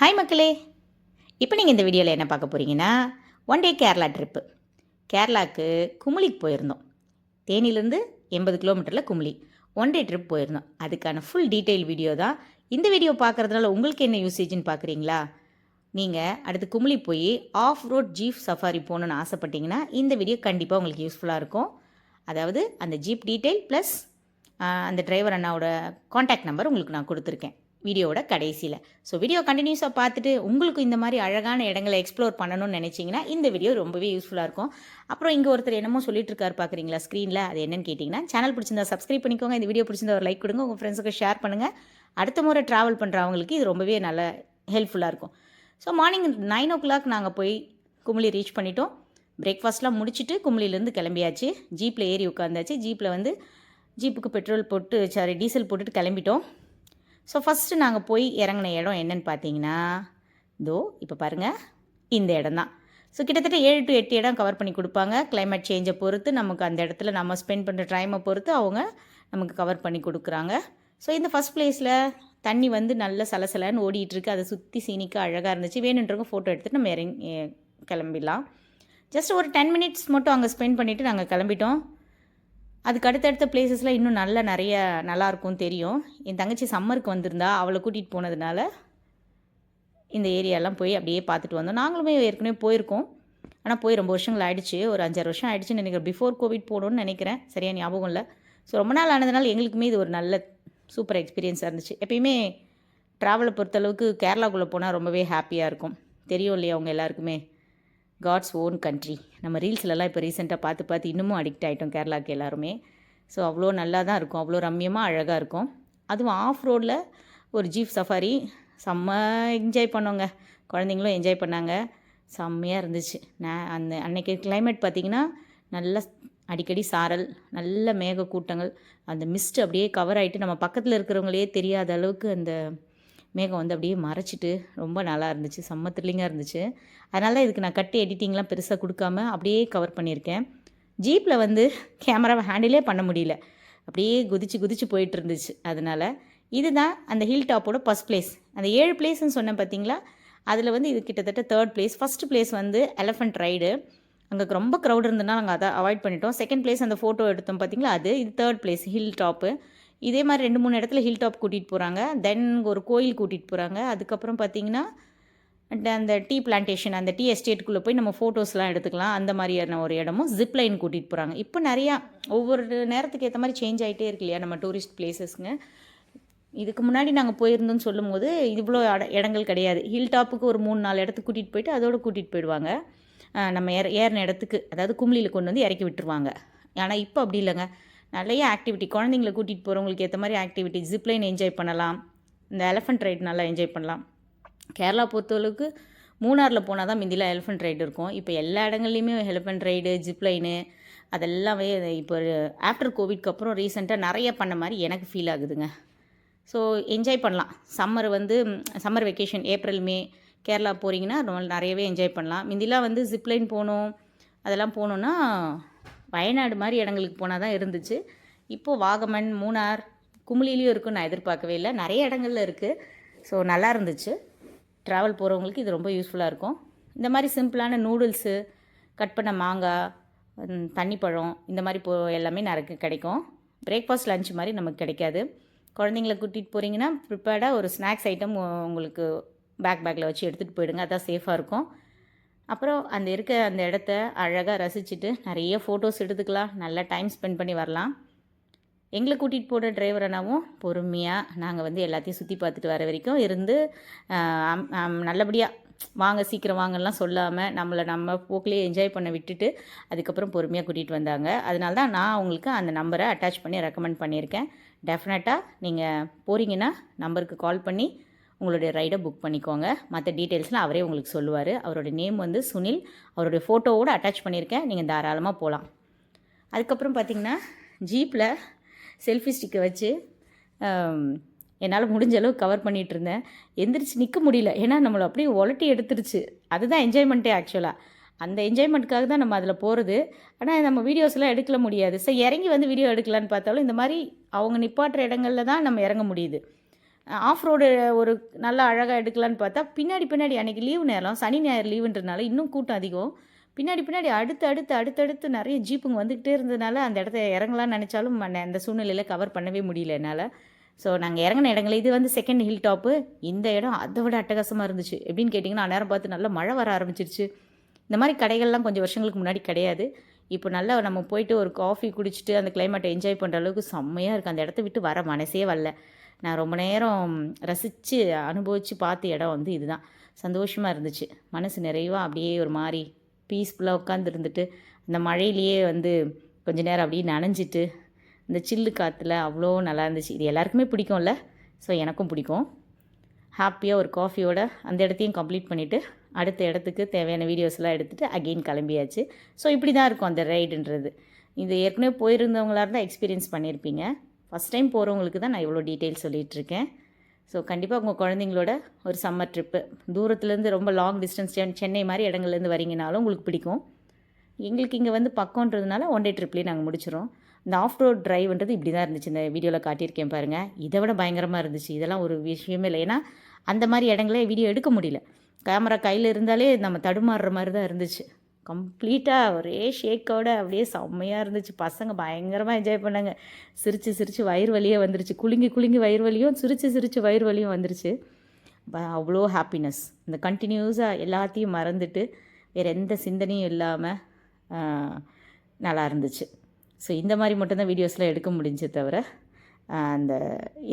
Hi மக்களே, இப்போ நீங்கள் இந்த வீடியோவில் என்ன பார்க்க போகிறீங்கன்னா, ஒன் டே கேரளா ட்ரிப்பு. கேரளாவுக்கு குமுளிக்கு போயிருந்தோம். தேனியிலேருந்து 80 கிலோமீட்டரில் குமுளி. ஒன் டே ட்ரிப் போயிருந்தோம். அதுக்கான ஃபுல் டீட்டெயில் வீடியோ தான். இந்த வீடியோ பார்க்குறதுனால உங்களுக்கு என்ன யூசேஜ்னு பார்க்குறீங்களா? நீங்கள் அடுத்து குமுளி போய் ஆஃப் ரோட் ஜீப் சஃபாரி போகணுன்னு ஆசைப்பட்டீங்கன்னா இந்த வீடியோ கண்டிப்பாக உங்களுக்கு யூஸ்ஃபுல்லாக இருக்கும். அதாவது அந்த ஜீப் டீட்டெயில் ப்ளஸ் அந்த டிரைவர் அண்ணாவோட காண்டாக்ட் நம்பர் உங்களுக்கு நான் கொடுத்துருக்கேன் வீடியோவோட கடைசியில். ஸோ வீடியோ கண்டினியூஸாக பார்த்துட்டு உங்களுக்கு இந்த மாதிரி அழகான இடங்களை எக்ஸ்ப்ளோர் பண்ணணும்னு நினச்சிங்கன்னா இந்த வீடியோ ரொம்பவே யூஸ்ஃபுல்லாக இருக்கும். அப்புறம் இங்கே ஒருத்தர் என்னமோ சொல்லிட்டு இருக்காரு பார்க்குறீங்களா ஸ்க்ரீனில், அது என்னன்னு கேட்டிங்கன்னா, சேனல் பிடிச்சிருந்தா சப்ஸ்கிரைப் பண்ணிக்கோங்க, இந்த வீடியோ பிடிச்சிருந்தா ஒரு லைக் கொடுங்க, உங்கள் ஃப்ரெண்ட்ஸுக்கு ஷேர் பண்ணுங்கள். அடுத்த முறை ட்ராவல் பண்ணுறவங்களுக்கு இது ரொம்பவே நல்ல ஹெல்ப்ஃபுல்லாக இருக்கும். ஸோ மார்னிங் 9 o'clock நாங்கள் போய் குமுளி ரீச் பண்ணிட்டோம். பிரேக்ஃபாஸ்ட்லாம் முடிச்சுட்டு குமுளிலேருந்து கிளம்பியாச்சு. ஜீப்பில் ஏறி உட்காந்தாச்சு. ஜீப்பில் வந்து ஜீப்புக்கு பெட்ரோல் போட்டு டீசல் போட்டுட்டு கிளம்பிட்டோம். ஸோ ஃபஸ்ட்டு நாங்கள் போய் இறங்கின இடம் என்னென்னு பார்த்தீங்கன்னா, இப்போ பாருங்கள், இந்த இடம் தான். ஸோ கிட்டத்தட்ட 7 to 8 இடம் கவர் பண்ணி கொடுப்பாங்க. கிளைமேட் சேஞ்சை பொறுத்து நமக்கு அந்த இடத்துல நம்ம ஸ்பெண்ட் பண்ணுற டைமை பொறுத்து அவங்க நமக்கு கவர் பண்ணி கொடுக்குறாங்க. ஸோ இந்த ஃபஸ்ட் பிளேஸில் தண்ணி வந்து நல்ல சலசலன்னு ஓடிட்டுருக்கு. அதை சுற்றி சீனிக்க அழகாக இருந்துச்சு. வேணுன்றவங்க ஃபோட்டோ எடுத்துகிட்டு நம்ம இறங்கி கிளம்பிடலாம். ஜஸ்ட் ஒரு 10 minutes மட்டும் அங்கே ஸ்பெண்ட் பண்ணிவிட்டு நாங்கள் கிளம்பிட்டோம். அதுக்கு அடுத்தடுத்த பிளேசஸ்லாம் இன்னும் நிறைய நல்லாயிருக்கும் தெரியும். என் தங்கச்சி சம்மருக்கு வந்திருந்தா, அவளை கூட்டிகிட்டு போனதுனால இந்த ஏரியாலாம் போய் அப்படியே பார்த்துட்டு வந்தோம். நாங்களுமே ஏற்கனவே போயிருக்கோம், ஆனால் போய் ரொம்ப வருஷங்கள் ஆகிடுச்சு. ஒரு 5-6 வருஷம் ஆகிடுச்சுன்னு நினைக்கிறேன். பிஃபோர் கோவிட் போகணுன்னு நினைக்கிறேன், சரியாக ஞாபகம் இல்லை. ஸோ ரொம்ப நாள் ஆனதுனால எங்களுக்குமே இது ஒரு நல்ல சூப்பர் எக்ஸ்பீரியன்ஸாக இருந்துச்சு. எப்பயுமே ட்ராவலை பொறுத்தளவுக்கு கேரளாக்குள்ளே போனால் ரொம்பவே ஹாப்பியாக இருக்கும். தெரியும் இல்லையா அவங்க எல்லாருக்குமே, காட்ஸ் ஓன் கண்ட்ரி. நம்ம ரீல்ஸ்லலாம் இப்போ ரீசெண்டாக பார்த்து இன்னமும் அடிக்ட் ஆகிட்டோம் கேரளாவுக்கு எல்லாருமே. ஸோ அவ்வளோ நல்லா தான் இருக்கும், அவ்வளோ ரம்மியமாக அழகாக இருக்கும். அதுவும் ஆஃப் ரோடில் ஒரு ஜீப் சஃபாரி செம்ம என்ஜாய் பண்ணோங்க. குழந்தைங்களும் என்ஜாய் பண்ணாங்க, செம்மையாக இருந்துச்சு. அன்றைக்கி கிளைமேட் பார்த்திங்கன்னா நல்லா அடிக்கடி சாரல், நல்ல மேக கூட்டங்கள், அந்த மிஸ்ட் அப்படியே கவர் ஆகிட்டு நம்ம பக்கத்தில் இருக்கிறவங்களே தெரியாத அளவுக்கு அந்த மேகம் வந்து அப்படியே மறைச்சிட்டு ரொம்ப நல்லா இருந்துச்சு. செம்ம த்ரில்லிங்காக இருந்துச்சு. அதனால தான் இதுக்கு நான் கட்டு எடிட்டிங்லாம் பெருசாக கொடுக்காம அப்படியே கவர் பண்ணியிருக்கேன். ஜீப்பில் வந்து கேமராவை ஹேண்டிலே பண்ண முடியல, அப்படியே குதிச்சு போயிட்டு இருந்துச்சு. அதனால் இதுதான் அந்த ஹில் டாப்போட ஃபஸ்ட் பிளேஸ். அந்த 7 பிளேஸ்ன்னு சொன்னேன் பார்த்தீங்களா, அதில் வந்து இது கிட்டத்தட்ட 3rd பிளேஸ். ஃபஸ்ட்டு பிளேஸ் வந்து எலஃபண்ட் ரைடு. அங்கே ரொம்ப க்ரௌட் இருந்ததுனால நாங்கள் அதை அவாய்ட் பண்ணிட்டோம். செகண்ட் பிளேஸ் அந்த ஃபோட்டோ எடுத்தோம் பார்த்தீங்களா, அது. இது 3rd பிளேஸ் ஹில் டாப்பு. இதே மாதிரி 2-3 இடத்துல ஹில் டாப் கூட்டிகிட்டு போகிறாங்க. தென் ஒரு கோயில் கூட்டிகிட்டு போகிறாங்க. அதுக்கப்புறம் பார்த்திங்கன்னா அந்த டீ பிளான்டேஷன், அந்த டீ எஸ்டேட்டுக்குள்ளே போய் நம்ம ஃபோட்டோஸ்லாம் எடுத்துக்கலாம். அந்த மாதிரியான ஒரு இடமும் ஜிப் லைன் கூட்டிகிட்டு போகிறாங்க. இப்போ நிறையா ஒவ்வொரு நேரத்துக்கு ஏற்ற மாதிரி சேஞ்ச் ஆகிட்டே இருக்கு இல்லையா நம்ம டூரிஸ்ட் பிளேசஸ்ங்க. இதுக்கு முன்னாடி நாங்கள் போயிருந்தோம்னு சொல்லும் போது இவ்வளோ இடங்கள் கிடையாது. ஹில் டாப்புக்கு ஒரு 3-4 இடத்துக்கு கூட்டிகிட்டு போயிட்டு அதோடு கூட்டிகிட்டு போயிடுவாங்க. நம்ம ஏறின இடத்துக்கு, அதாவது கும்ளியில் கொண்டு வந்து இறக்கி விட்டுருவாங்க. ஆனால் இப்போ அப்படி இல்லைங்க, நிறைய ஆக்டிவிட்டி, குழந்தைங்களை கூட்டிகிட்டு போகிறவங்களுக்கு ஏற்ற மாதிரி ஆக்டிவிட்டி, ஜிப்லைன் என்ஜாய் பண்ணலாம், இந்த எலஃபண்ட் ரைடு நல்லா என்ஜாய் பண்ணலாம். கேரளா பொறுத்தளவுக்கு மூணாரில் போனால் தான் முந்திலாம் எலிஃபண்ட் ரைடு இருக்கும். இப்போ எல்லா இடங்கள்லையுமே எலிஃபண்ட் ரைடு, ஜிப்லைனு அதெல்லாமே இப்போ ஆஃப்டர் கோவிட்க்கு அப்புறம் ரீசெண்டாக நிறைய பண்ண மாதிரி எனக்கு ஃபீல் ஆகுதுங்க. ஸோ என்ஜாய் பண்ணலாம். Summer vacation April May Kerala போகிறீங்கன்னா நிறையவே என்ஜாய் பண்ணலாம். முந்திலாம் வந்து ஜிப்லைன் போகணும், அதெல்லாம் போகணுன்னா வயநாடு மாதிரி இடங்களுக்கு போனால் தான் இருந்துச்சு. இப்போது வாகமன், மூணார், குமுளிலையும் இருக்குன்னு நான் எதிர்பார்க்கவே இல்லை, நிறைய இடங்கள்ல இருக்குது. ஸோ நல்லா இருந்துச்சு. ட்ராவல் போகிறவங்களுக்கு இது ரொம்ப யூஸ்ஃபுல்லாக இருக்கும். இந்த மாதிரி சிம்பிளான நூடுல்ஸு, கட் பண்ண மாங்காய், தண்ணிப்பழம், இந்த மாதிரி எல்லாமே நிறைய கிடைக்கும். பிரேக்ஃபாஸ்ட் லஞ்ச் மாதிரி நமக்கு கிடைக்காது. குழந்தைங்கள கூட்டிகிட்டு போகிறீங்கன்னா ப்ரிப்பேர்டாக ஒரு ஸ்நாக்ஸ் ஐட்டம் உங்களுக்கு பேக்கில் வச்சு எடுத்துகிட்டு போயிடுங்க, அதான் சேஃபாக இருக்கும். அப்புறம் அந்த இடத்த அழகாக ரசிச்சுட்டு நிறைய ஃபோட்டோஸ் எடுத்துக்கலாம், நல்லா டைம் ஸ்பெண்ட் பண்ணி வரலாம். எங்களை கூட்டிகிட்டு போகிற டிரைவர் அண்ணாவும் பொறுமையாக நாங்கள் வந்து எல்லாத்தையும் சுற்றி பார்த்துட்டு வர வரைக்கும் இருந்து நல்லபடியாக வாங்க சீக்கிரம் வாங்கலாம் சொல்லாமல் நம்ம போக்கிலேயே என்ஜாய் பண்ண விட்டுட்டு அதுக்கப்புறம் பொறுமையாக கூட்டிகிட்டு வந்தாங்க. அதனால தான் நான் அவங்களுக்கு அந்த நம்பரை அட்டாச் பண்ணி ரெக்கமெண்ட் பண்ணியிருக்கேன். டெஃபினட்டாக நீங்கள் போகிறீங்கன்னா நம்பருக்கு கால் பண்ணி உங்களுடைய ரைடை புக் பண்ணிக்கோங்க. மற்ற டீட்டெயில்ஸ்லாம் அவரே உங்களுக்கு சொல்லுவார். அவருடைய நேம் வந்து சுனில். அவருடைய ஃபோட்டோவோடு அட்டாச் பண்ணியிருக்கேன், நீங்கள் தாராளமாக போகலாம். அதுக்கப்புறம் பார்த்திங்கன்னா ஜீப்பில் செல்ஃபி ஸ்டிக்கை வச்சு என்னால் முடிஞ்ச அளவு கவர் பண்ணிகிட்டு இருந்தேன். எந்திரிச்சு நிற்க முடியல, ஏன்னா நம்மளை அப்படியே உலட்டி எடுத்துருச்சு. அதுதான் என்ஜாய்மெண்ட்டே ஆக்சுவலாக. அந்த என்ஜாய்மெண்ட்டுக்காக தான் நம்ம அதில் போகிறது. ஆனால் நம்ம வீடியோஸ்லாம் எடுக்கல முடியாது. ஸோ இறங்கி வந்து வீடியோ எடுக்கலான்னு பார்த்தாலும் இந்த மாதிரி அவங்க நிப்பாட்டுற இடங்களில் தான் நம்ம இறங்க முடியுது. ஆஃப் ரோடு ஒரு நல்லா அழகாக எடுக்கலான்னு பார்த்தா பின்னாடி அன்றைக்கி லீவு நேரம் சனி ஞாயிறு லீவுன்றனால இன்னும் கூட்டம் அதிகம். பின்னாடி அடுத்தடுத்து நிறைய ஜீப்புங்க வந்துக்கிட்டே இருந்ததுனால அந்த இடத்த இறங்கலான்னு நினச்சாலும் அந்த சூழ்நிலையில் கவர் பண்ணவே முடியல என்னால். ஸோ நாங்கள் இறங்கின இடங்கள் இது வந்து செகண்ட் ஹில் டாப்பு. இந்த இடம் அதை விட அட்டகாசமாக இருந்துச்சு. எப்படின்னு கேட்டிங்கன்னா நேரம் பார்த்து நல்லா மழை வர ஆரம்பிச்சிருச்சு. இந்த மாதிரி கடைகள்லாம் கொஞ்சம் வருஷங்களுக்கு முன்னாடி கிடையாது. இப்போ நல்லா நம்ம போயிட்டு ஒரு காஃபி குடிச்சிட்டு அந்த கிளைமேட்டை என்ஜாய் பண்ணுற அளவுக்கு செம்மையாக இருக்குது. அந்த இடத்த விட்டு வர மனசே வரல. நான் ரொம்ப நேரம் ரசித்து அனுபவித்து பார்த்த இடம் வந்து இதுதான். சந்தோஷமாக இருந்துச்சு. மனசு நிறைவாக அப்படியே ஒரு மாதிரி பீஸ்ஃபுல்லாக உட்காந்துருந்துட்டு அந்த மழையிலேயே வந்து கொஞ்ச நேரம் அப்படியே நனைஞ்சிட்டு இந்த சில்லு காற்றுல அவ்வளோ நல்லா இருந்துச்சு. இது எல்லாருக்குமே பிடிக்கும்ல. ஸோ எனக்கும் பிடிக்கும். ஹாப்பியாக ஒரு காஃபியோட அந்த இடத்தையும் கம்ப்ளீட் பண்ணிவிட்டு அடுத்த இடத்துக்கு தேவையான வீடியோஸ்லாம் எடுத்துகிட்டு அகெயின் கிளம்பியாச்சு. ஸோ இப்படி தான் இருக்கும் அந்த ரைடுன்றது. இது ஏற்கனவே போயிருந்தவங்களாக இருந்தால் எக்ஸ்பீரியன்ஸ் பண்ணியிருப்பீங்க. ஃபஸ்ட் டைம் போகிறவங்களுக்கு தான் நான் இவ்வளோ டீட்டெயில் சொல்லிகிட்ருக்கேன். ஸோ கண்டிப்பாக உங்கள் குழந்தைங்களோட ஒரு சம்மர் ட்ரிப்பு தூரத்துலேருந்து ரொம்ப லாங் டிஸ்டன்ஸ் சென்னை மாதிரி இடங்கள்லேருந்து வரீங்கனாலும் உங்களுக்கு பிடிக்கும். எங்களுக்கு இங்கே வந்து பக்கம்ன்றதுனால ஒன் டே ட்ரிப்லேயே நாங்கள் முடிச்சிடும். இந்த ஆஃப் ரோட் ட்ரைவ்ன்றது இப்படி தான் இருந்துச்சு. இந்த வீடியோவில் காட்டியிருக்கேன் பாருங்கள். இதை விட பயங்கரமாக இருந்துச்சு. இதெல்லாம் ஒரு விஷயமே இல்லை. ஏன்னா அந்த மாதிரி இடங்களே வீடியோ எடுக்க முடியல. கேமரா கையில் இருந்தாலே நம்ம தடுமாறுற மாதிரி தான் இருந்துச்சு. கம்ப்ளீட்டாக ஒரே ஷேக்கோட அப்படியே செம்மையாக இருந்துச்சு. பசங்க பயங்கரமாக என்ஜாய் பண்ணாங்க. சிரித்து வயிறு வலியே வந்துருச்சு. குலுங்கி வயிறு வலியும் சிரித்து வயிறு வலியும் வந்துருச்சு. அவ்வளோ ஹாப்பினஸ். இந்த கண்டினியூஸாக எல்லாத்தையும் மறந்துட்டு வேறு எந்த சிந்தனையும் இல்லாமல் நல்லா இருந்துச்சு. ஸோ இந்த மாதிரி மட்டும்தான் வீடியோஸ்லாம் எடுக்க முடிஞ்சே தவிர அந்த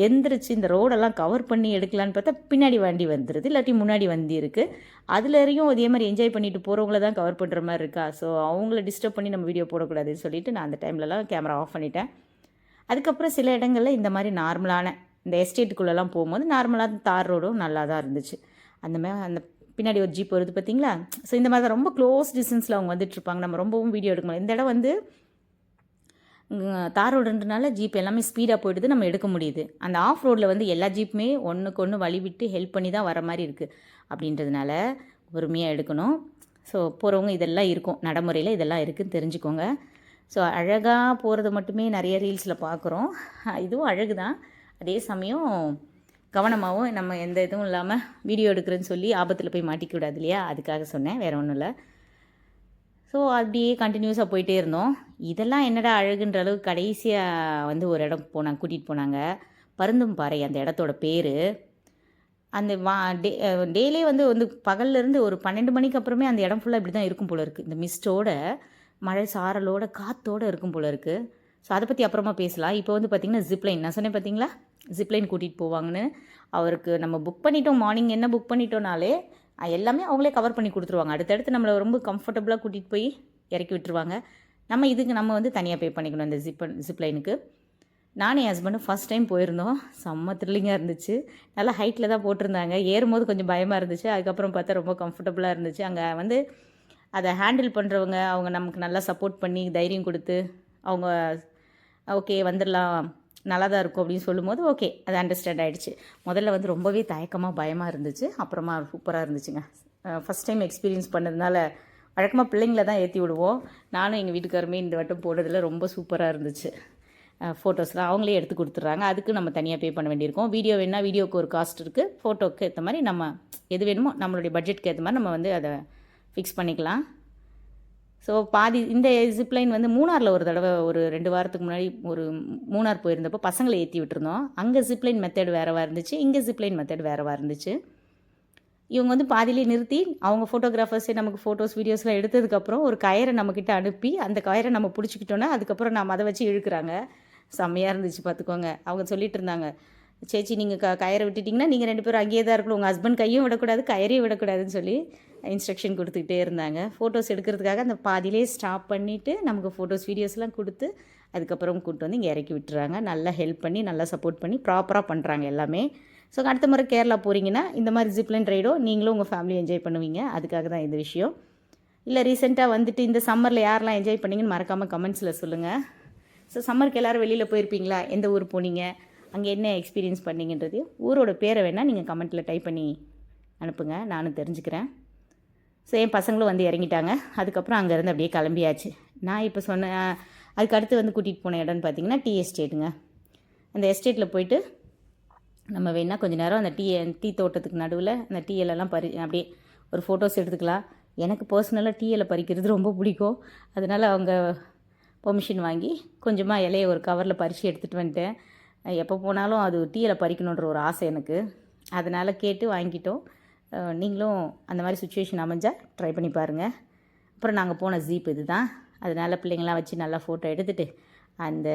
எந்திரிச்சு இந்த ரோடெல்லாம் கவர் பண்ணி எடுக்கலான்னு பார்த்தா பின்னாடி வண்டி வந்துடுது, இல்லாட்டி முன்னாடி வண்டி இருக்குது. அதுலேயும் அதே மாதிரி என்ஜாய் பண்ணிட்டு போகிறவங்கள தான் கவர் பண்ணுற மாதிரி இருக்கா. ஸோ அவங்கள டிஸ்டர்ப் பண்ணி நம்ம வீடியோ போடக்கூடாதுன்னு சொல்லிவிட்டு நான் அந்த டைம்லலாம் கேமரா ஆஃப் பண்ணிட்டேன். அதுக்கப்புறம் சில இடங்களில் இந்த மாதிரி நார்மலான இந்த எஸ்டேட்டுக்குள்ளெல்லாம் போகும்போது நார்மலாக தார் ரோடும் நல்லா தான் இருந்துச்சு. அந்த பின்னாடி ஒரு ஜீப் வருது பார்த்தீங்களா. ஸோ இந்த மாதிரி தான் ரொம்ப க்ளோஸ் டிஸ்டன்ஸில் அவங்க வந்துட்டுருப்பாங்க. நம்ம ரொம்பவும் வீடியோ எடுக்க முடியும். இந்த இடம் வந்து தார் ரோடுன்றனால ஜீப் எல்லாமே ஸ்பீடாக போய்டுது, நம்ம எடுக்க முடியுது. அந்த ஆஃப் ரோடில் வந்து எல்லா ஜீப்புமே ஒன்றுக்கு ஒன்று வழி விட்டு ஹெல்ப் பண்ணி தான் வர மாதிரி இருக்குது. அப்படின்றதுனால பொறுமையாக எடுக்கணும். ஸோ போகிறவங்க இதெல்லாம் இருக்கும், நடைமுறையில் இதெல்லாம் இருக்குதுன்னு தெரிஞ்சுக்கோங்க. ஸோ அழகாக போகிறது மட்டுமே நிறைய ரீல்ஸில் பார்க்குறோம். இதுவும் அழகு தான். அதே சமயம் கவனமாகவும் நம்ம எந்த இதுவும் இல்லாமல் வீடியோ எடுக்கிறேன்னு சொல்லி ஆபத்தில் போய் மாட்டிக்க கூடாது இல்லையா. அதுக்காக சொன்னேன், வேறு ஒன்றும் இல்லை. ஸோ அப்படியே கண்டினியூஸாக போயிட்டே இருந்தோம். இதெல்லாம் என்னடா அழகுன்ற அளவுக்கு கடைசியாக வந்து ஒரு இடம் கூட்டிகிட்டு போனாங்க. பருந்தும்பாறை அந்த இடத்தோட பேர். அந்த டேலே வந்து பகல்லேருந்து ஒரு 12 மணிக்கு அப்புறமே அந்த இடம் ஃபுல்லாக இப்படி தான் இருக்கும் போல இருக்குது. இந்த மிஸ்டோட மழை சாரலோட காற்றோடு இருக்கும் போல இருக்குது. ஸோ அதை பற்றி அப்புறமா பேசலாம். இப்போ வந்து பார்த்திங்கன்னா ஜிப்லைன் நான் சொன்னேன் பார்த்தீங்களா, ஜிப்லைன் கூட்டிகிட்டு போவாங்கன்னு. அவருக்கு நம்ம புக் பண்ணிட்டோம், மார்னிங் என்ன புக் பண்ணிட்டோனாலே எல்லாமே அவங்களே கவர் பண்ணி கொடுத்துருவாங்க. அடுத்தடுத்து நம்மளை ரொம்ப கம்ஃபர்டபுளாக கூட்டிகிட்டு போய் இறக்கி விட்டுருவாங்க. நம்ம வந்து தனியாக பே பண்ணிக்கணும் இந்த ஜிப்லைனுக்கு. நானும் என் ஹஸ்பண்டும் ஃபஸ்ட் டைம் போயிருந்தோம். செம்ம த்ரில்லிங்காக இருந்துச்சு. நல்லா ஹைட்டில் தான் போட்டிருந்தாங்க. ஏறும்போது கொஞ்சம் பயமாக இருந்துச்சு. அதுக்கப்புறம் பார்த்தா ரொம்ப கம்ஃபர்டபுளாக இருந்துச்சு. அங்கே வந்து அதை ஹேண்டில் பண்ணுறவங்க அவங்க நமக்கு நல்லா சப்போர்ட் பண்ணி தைரியம் கொடுத்து அவங்க ஓகே வந்துடலாம், நல்லா தான் இருக்கும் அப்படின்னு சொல்லும்போது ஓகே அது அண்டர்ஸ்டாண்ட் ஆகிடுச்சு. முதல்ல வந்து ரொம்பவே தயக்கமாக பயமாக இருந்துச்சு. அப்புறமா சூப்பராக இருந்துச்சுங்க. ஃபஸ்ட் டைம் எக்ஸ்பீரியன்ஸ் பண்ணதுனால வழக்கமாக பிள்ளைங்கள தான் ஏற்றி விடுவோம். நானும் எங்கள் வீட்டுக்காருமே இந்த வட்டம் போடுறதுல ரொம்ப சூப்பராக இருந்துச்சு. ஃபோட்டோஸ்லாம் அவங்களே எடுத்து கொடுத்துட்றாங்க. அதுக்கு நம்ம தனியாக பே பண்ண வேண்டியிருக்கோம். வீடியோ வேணால் வீடியோவுக்கு ஒரு காஸ்ட் இருக்குது. ஃபோட்டோவுக்கு ஏற்ற மாதிரி நம்ம எது வேணுமோ நம்மளுடைய பட்ஜெட்டுக்கு ஏற்ற மாதிரி நம்ம வந்து அதை ஃபிக்ஸ் பண்ணிக்கலாம். ஸோ பாதி இந்த ஜிப்லைன் வந்து மூணாரில் ஒரு தடவை ஒரு 2 வாரத்துக்கு முன்னாடி ஒரு மூணார் போயிருந்தப்போ பசங்களை ஏற்றி விட்டுருந்தோம். அங்கே ஜிப்லைன் மெத்தட் வேறவா இருந்துச்சு, இங்கே ஜிப்லைன் மெத்தட் வேறவா இருந்துச்சு. இவங்க வந்து பாதியிலே நிறுத்தி அவங்க ஃபோட்டோகிராஃபர்ஸே நமக்கு ஃபோட்டோஸ் வீடியோஸ்லாம் எடுத்ததுக்கப்புறம் ஒரு கயரை நம்மக்கிட்ட அனுப்பி அந்த கயரை நம்ம பிடிச்சிக்கிட்டோன்னா அதுக்கப்புறம் நம்ம அதை வச்சு இழுக்கிறாங்க. செம்மையாக இருந்துச்சு பார்த்துக்கோங்க. அவங்க சொல்லிட்டு இருந்தாங்க, சேச்சி நீங்கள் கயரை விட்டுட்டிங்கன்னா நீங்கள் 2 பேரும் அங்கேயே தான் இருக்கணும், உங்கள் ஹஸ்பண்ட் கையும் விடக்கூடாது கயரையும் விடக்கூடாதுன்னு சொல்லி இன்ஸ்ட்ரக்ஷன் கொடுத்துக்கிட்டே இருந்தாங்க. ஃபோட்டோஸ் எடுக்கிறதுக்காக அந்த பாதியிலே ஸ்டாப் பண்ணிவிட்டு நமக்கு ஃபோட்டோஸ் வீடியோஸ்லாம் கொடுத்து அதுக்கப்புறம் கூப்பிட்டு வந்து இங்கே இறக்கி விட்டுறாங்க. நல்லா ஹெல்ப் பண்ணி நல்லா சப்போர்ட் பண்ணி ப்ராப்பராக பண்ணுறாங்க எல்லாமே. ஸோ அடுத்த முறை கேரளா போகிறீங்கன்னா இந்த மாதிரி ஜிப்லைன் ரைடோ நீங்களும் உங்கள் ஃபேமிலி என்ஜாய் பண்ணுவீங்க. அதுக்காக தான் இந்த விஷயம். இல்லை ரீசெண்டாக வந்துட்டு இந்த சம்மரில் யாரெல்லாம் என்ஜாய் பண்ணிங்கன்னு மறக்காமல் கமெண்ட்ஸில் சொல்லுங்கள். ஸோ சம்மருக்கு எல்லோரும் வெளியில் போயிருப்பீங்களா, எந்த ஊர் போனீங்க, அங்கே என்ன எக்ஸ்பீரியன்ஸ் பண்ணிங்கன்றதையும் ஊரோட பேரை வேணால் நீங்கள் கமெண்ட்டில் டைப் பண்ணி அனுப்புங்க, நானும் தெரிஞ்சுக்கிறேன். ஸோ என் பசங்களும் வந்து இறங்கிட்டாங்க. அதுக்கப்புறம் அங்கேருந்து அப்படியே கிளம்பியாச்சு. நான் இப்போ சொன்னேன் அதுக்கு அடுத்து வந்து கூட்டிகிட்டு போன இடம்னு பார்த்தீங்கன்னா டீ எஸ்டேட்டுங்க. அந்த எஸ்டேட்டில் போயிட்டு நம்ம வேணால் கொஞ்சம் நேரம் அந்த டீ தோட்டத்துக்கு நடுவில் அந்த டீ இலைலாம் அப்படியே ஒரு ஃபோட்டோஸ் எடுத்துக்கலாம். எனக்கு பர்சனலாக டீ இலை பறிக்கிறது ரொம்ப பிடிக்கும். அதனால் அவங்க பெர்மிஷன் வாங்கி கொஞ்சமாக இலையை ஒரு கவரில் பறித்து எடுத்துகிட்டு வந்துட்டேன். எப்போ போனாலும் அது டீ இலை பறிக்கணுன்ற ஒரு ஆசை எனக்கு. அதனால் கேட்டு வாங்கிட்டோம். நீங்களும் அந்த மாதிரி சுச்சுவேஷன் அமைஞ்சால் ட்ரை பண்ணி பாருங்கள். அப்புறம் நாங்கள் போன ஜீப் இது தான். அதனால் பிள்ளைங்களாம் வச்சு நல்லா ஃபோட்டோ எடுத்துகிட்டு அந்த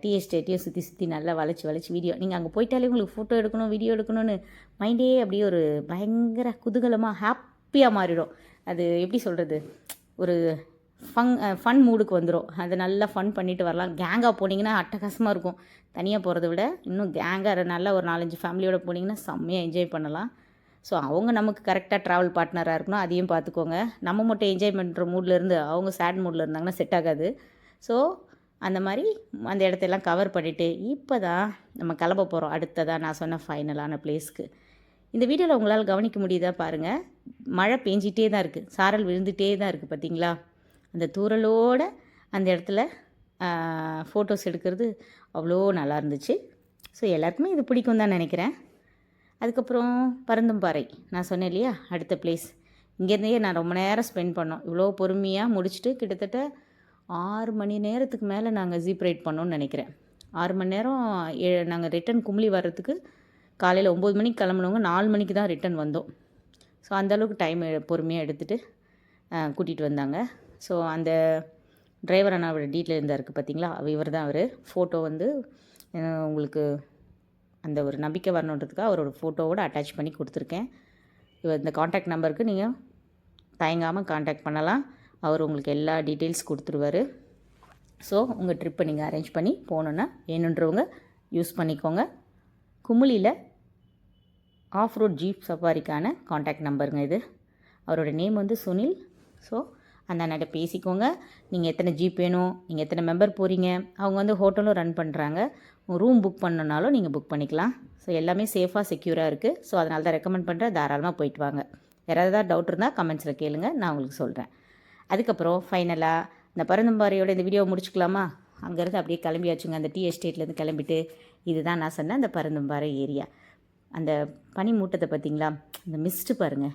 டீ எஸ்டேட்டையும் சுற்றி நல்லா வளைச்சி வீடியோ, நீங்கள் அங்கே போயிட்டாலே உங்களுக்கு ஃபோட்டோ எடுக்கணும் வீடியோ எடுக்கணும்னு மைண்டே அப்படியே ஒரு பயங்கர குதூகலமாக ஹாப்பியாக மாறிடும். அது எப்படி சொல்கிறது, ஒரு ஃபன் மூடுக்கு வந்துடும். அதை நல்லா ஃபன் பண்ணிவிட்டு வரலாம். கேங்காக போனீங்கன்னா அட்டகாசமாக இருக்கும். தனியாக போகிறத விட இன்னும் கேங்காக நல்லா ஒரு 4-5 ஃபேமிலியோடு போனீங்கன்னா செம்மையாக என்ஜாய் பண்ணலாம். ஸோ அவங்க நமக்கு கரெக்டாக ட்ராவல் பார்ட்னராக இருக்கணும், அதையும் பார்த்துக்கோங்க. நம்ம மட்டும் என்ஜாய் பண்ணுற மூட்லேருந்து அவங்க சேட் மூடில் இருந்தாங்கன்னா செட் ஆகாது. ஸோ அந்த மாதிரி அந்த இடத்தையெல்லாம் கவர் பண்ணிவிட்டு இப்போ தான் நம்ம கிளம்ப போகிறோம். அடுத்ததாக நான் சொன்ன ஃபைனலான பிளேஸ்க்கு. இந்த வீடியோவில் உங்களால் கவனிக்க முடியுதா பாருங்கள். மழை பெஞ்சிட்டே தான் இருக்குது, சாரல் விழுந்துகிட்டே தான் இருக்குது பார்த்தீங்களா. அந்த தூறலோடு அந்த இடத்துல ஃபோட்டோஸ் எடுக்கிறது அவ்வளோ நல்லா இருந்துச்சு. ஸோ எல்லாருக்குமே இது பிடிக்கும் தான் நினைக்கிறேன். அதுக்கப்புறம் பருந்தம்பாறை நான் சொன்னேன் இல்லையா, அடுத்த பிளேஸ். இங்கேருந்தே நான் ரொம்ப நேரம் ஸ்பெண்ட் பண்ணோம். இவ்வளோ பொறுமையாக முடிச்சுட்டு கிட்டத்தட்ட 6 மணி நேரத்துக்கு மேலே நாங்கள் ஜீப் ரைட் பண்ணோன்னு நினைக்கிறேன். 6 மணி நேரம். நாங்கள் ரிட்டன் கும்ளி வர்றதுக்கு காலையில் 9 மணிக்கு கிளம்புனவங்க 4 மணிக்கு தான் ரிட்டன் வந்தோம். ஸோ அந்தளவுக்கு டைம் பொறுமையாக எடுத்துகிட்டு கூட்டிகிட்டு வந்தாங்க. ஸோ அந்த டிரைவர் அண்ணாவோட டீட்டெயில் இருந்தால் இருக்குது பார்த்தீங்களா, இவர் தான் அவர். ஃபோட்டோ வந்து உங்களுக்கு அந்த ஒரு நம்பிக்கை வரணுன்றதுக்காக அவரோட ஃபோட்டோவோடு அட்டாச் பண்ணி கொடுத்துருக்கேன். இந்த காண்டாக்ட் நம்பருக்கு நீங்கள் தயங்காமல் காண்டாக்ட் பண்ணலாம். அவர் உங்களுக்கு எல்லா டீட்டெயில்ஸ் கொடுத்துருவார். ஸோ உங்கள் ட்ரிப்பை நீங்கள் அரேஞ்ச் பண்ணி போகணுன்னா வேணுன்றவங்க யூஸ் பண்ணிக்கோங்க. குமுளியில் ஆஃப் ரோட் ஜீப் சஃபாரிக்கான காண்டாக்ட் நம்பருங்க இது. அவரோட நேம் வந்து சுனில். ஸோ அந்த அண்ணாட்ட பேசிக்கோங்க. நீங்கள் எத்தனை ஜீப் வேணும், நீங்கள் எத்தனை மெம்பர் போகிறீங்க, அவங்க வந்து ஹோட்டலும் ரன் பண்ணுறாங்க. ரூம் புக் பண்ணனாலும் நீங்கள் புக் பண்ணிக்கலாம். ஸோ எல்லாமே சேஃபாக செக்யூராக இருக்குது. ஸோ அதனால தான் ரெக்கமெண்ட் பண்ணுறேன், தாராளமாக போயிட்டு வாங்க. யாராவது டவுட் இருந்தால் கமெண்ட்ஸில் கேளுங்க, நான் உங்களுக்கு சொல்கிறேன். அதுக்கப்புறம் ஃபைனலாக இந்த பருந்தம்பாறையோட இந்த வீடியோவை முடிச்சுக்கலாமா. அங்கேருந்து அப்படியே கிளம்பியாச்சுங்க. அந்த டீ எஸ்டேட்லேருந்து கிளம்பிட்டு இதுதான் நான் சொன்னேன் அந்த பருந்தம்பாறை ஏரியா. அந்த பனி மூட்டத்தை பார்த்திங்களா, அந்த மிஸ்ட்டு பாருங்கள்,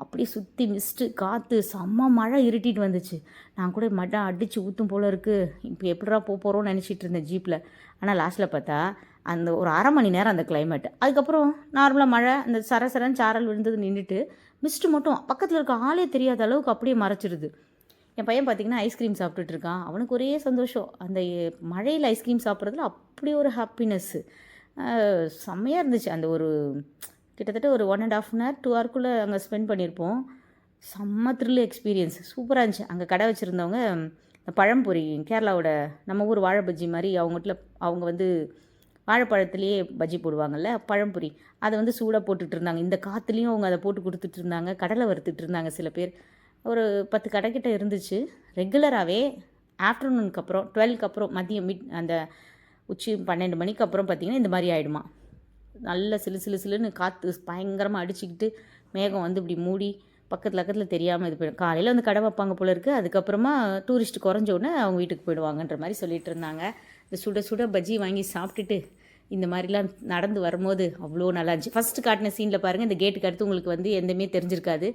அப்படியே சுற்றி மிஸ்ட்டு, காற்று, செம்ம மழை இருட்டிட்டு வந்துச்சு. நான் கூட மழை அடித்து ஊற்றும் போல் இருக்குது, இப்போ எப்படிடா போகிறோன்னு நினச்சிட்டு இருந்தேன் ஜீப்பில். ஆனால் லாஸ்ட்டில் பார்த்தா அந்த ஒரு 1/2 மணி நேரம் அந்த கிளைமேட். அதுக்கப்புறம் நார்மலாக மழை, அந்த சரசரன் சாரல் விழுந்தது நின்றுட்டு மிஸ்ட்டு மட்டும் பக்கத்தில் இருக்க ஆளே தெரியாத அளவுக்கு அப்படியே மறைச்சிடுது. என் பையன் பார்த்திங்கன்னா ஐஸ்கிரீம் சாப்பிட்டுட்டு இருக்கான். அவனுக்கு ஒரே சந்தோஷம். அந்த மழையில் ஐஸ்கிரீம் சாப்பிட்றதுல அப்படி ஒரு ஹாப்பினஸ்ஸு செம்மையாக இருந்துச்சு. அந்த ஒரு கிட்டத்தட்ட ஒரு 1.5 hour 2 hourக்குள்ளே அங்கே ஸ்பெண்ட் பண்ணியிருப்போம். செம்ம த்ரில் எக்ஸ்பீரியன்ஸ், சூப்பராக இருந்துச்சு. அங்கே கடை வச்சுருந்தவங்க பழம்பொரி, கேரளாவோட நம்ம ஊர் வாழை பஜ்ஜி மாதிரி அவங்க வந்து வாழைப்பழத்துலேயே பஜ்ஜி போடுவாங்கள்ல, பழம்பொரி, அதை வந்து சூடாக போட்டுட்டு இருந்தாங்க. இந்த காற்றுலேயும் அவங்க அதை போட்டு கொடுத்துட்டு இருந்தாங்க. கடலை வறுத்துட்டு இருந்தாங்க சில பேர். ஒரு 10 கடைக்கிட்ட இருந்துச்சு. ரெகுலராகவே ஆஃப்டர்நூனுக்கு அப்புறம் 12க்கு அப்புறம் மதியம் அந்த உச்சி 12 மணிக்கு அப்புறம் பார்த்திங்கன்னா இந்த மாதிரி ஆகிடுமா. நல்ல சிலுன்னு காற்று பயங்கரமாக அடிச்சுக்கிட்டு மேகம் வந்து இப்படி மூடி பக்கத்தில் தெரியாமல் இது போய்டும். காலையில் வந்து கடை வைப்பாங்க போல இருக்குது. அதுக்கப்புறமா டூரிஸ்ட் குறைஞ்சோடனே அவங்க வீட்டுக்கு போயிடுவாங்கன்ற மாதிரி சொல்லிட்டு இருந்தாங்க. இந்த சுட பஜ்ஜி வாங்கி சாப்பிட்டுட்டு இந்த மாதிரிலாம் நடந்து வரும்போது அவ்வளோ நல்லா இருந்துச்சு. ஃபஸ்ட்டு காட்டின சீனில் பாருங்கள், இந்த கேட்டுக்கு அடுத்து உங்களுக்கு வந்து எந்தமே தெரிஞ்சிருக்காது.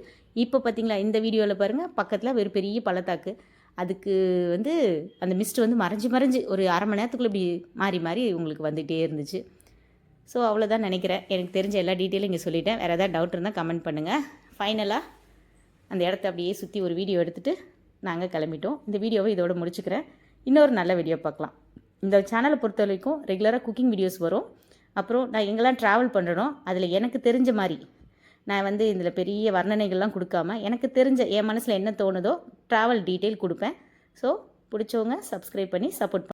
இப்போ பார்த்தீங்களா இந்த வீடியோவில் பாருங்கள், பக்கத்தில் ஒரு பெரிய பள்ளத்தாக்கு. அதுக்கு வந்து அந்த மிஸ்ட் வந்து மறைஞ்சு ஒரு 1/2 மணி நேரத்துக்குள்ளே இப்படி மாறி உங்களுக்கு வந்துகிட்டே இருந்துச்சு. ஸோ அவ்வளோதான் நினைக்கிறேன். எனக்கு தெரிஞ்ச எல்லா டீட்டெயிலும் இங்கே சொல்லிட்டேன். வேறு ஏதாவது டவுட் இருந்தால் கமெண்ட் பண்ணுங்கள். ஃபைனலாக அந்த இடத்த அப்படியே சுற்றி ஒரு வீடியோ எடுத்துகிட்டு நாங்கள் கிளம்பிட்டோம். இந்த வீடியோவை இதோட முடிச்சுக்கிறேன். இன்னொரு நல்ல வீடியோ பார்க்கலாம். இந்த சேனலை பொறுத்த வரைக்கும் ரெகுலராக குக்கிங் வீடியோஸ் வரும். அப்புறம் நான் எங்கெல்லாம் ட்ராவல் பண்ணுறனோ அதில் எனக்கு தெரிஞ்ச மாதிரி நான் வந்து இதில் பெரிய வர்ணனைகள்லாம் கொடுக்காம எனக்கு தெரிஞ்ச என் மனசில் என்ன தோணுதோ ட்ராவல் டீட்டெயில் கொடுப்பேன். ஸோ பிடிச்சவங்க சப்ஸ்கிரைப் பண்ணி சப்போர்ட்